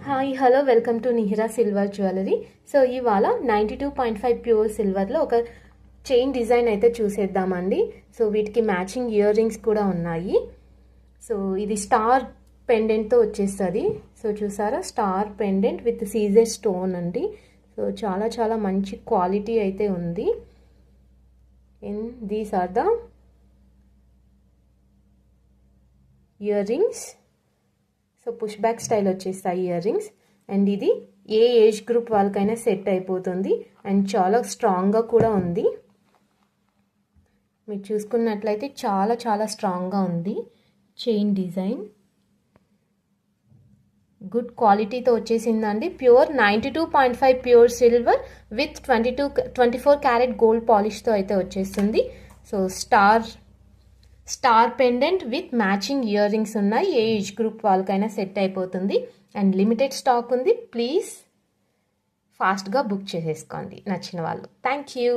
Hi hello welcome to Nihira silver jewellery. So ఇవాళ 92.5 pure సిల్వర్లో ఒక chain design అయితే చూసేద్దామండి. సో వీటికి మ్యాచింగ్ ఇయర్ రింగ్స్ కూడా ఉన్నాయి. సో ఇది స్టార్ పెండెంట్తో వచ్చేస్తుంది. సో చూసారా, star pendant with Caesar stone అండి. సో చాలా చాలా మంచి క్వాలిటీ అయితే ఉంది. And these are the earrings. So push back style వచ్చేస్తాయి ఇయర్ రింగ్స్. అండ్ ఇది ఏ ఏజ్ గ్రూప్ వాళ్ళకైనా సెట్ అయిపోతుంది. అండ్ చాలా స్ట్రాంగ్గా కూడా ఉంది. మీరు చూసుకున్నట్లయితే చాలా చాలా స్ట్రాంగ్గా ఉంది చైన్ డిజైన్. గుడ్ క్వాలిటీతో వచ్చేసిందండి. Pure 92.5 pure silver with 24 carat gold పాలిష్తో అయితే వచ్చేస్తుంది. So star pendant with matching ear rings ఉన్నాయి. ఏ ఏజ్ గ్రూప్ వాళ్ళకైనా సెట్ అయిపోతుంది. అండ్ లిమిటెడ్ స్టాక్ ఉంది. ప్లీజ్ ఫాస్ట్గా బుక్ చేసేసుకోండి నచ్చిన వాళ్ళు. Thank you.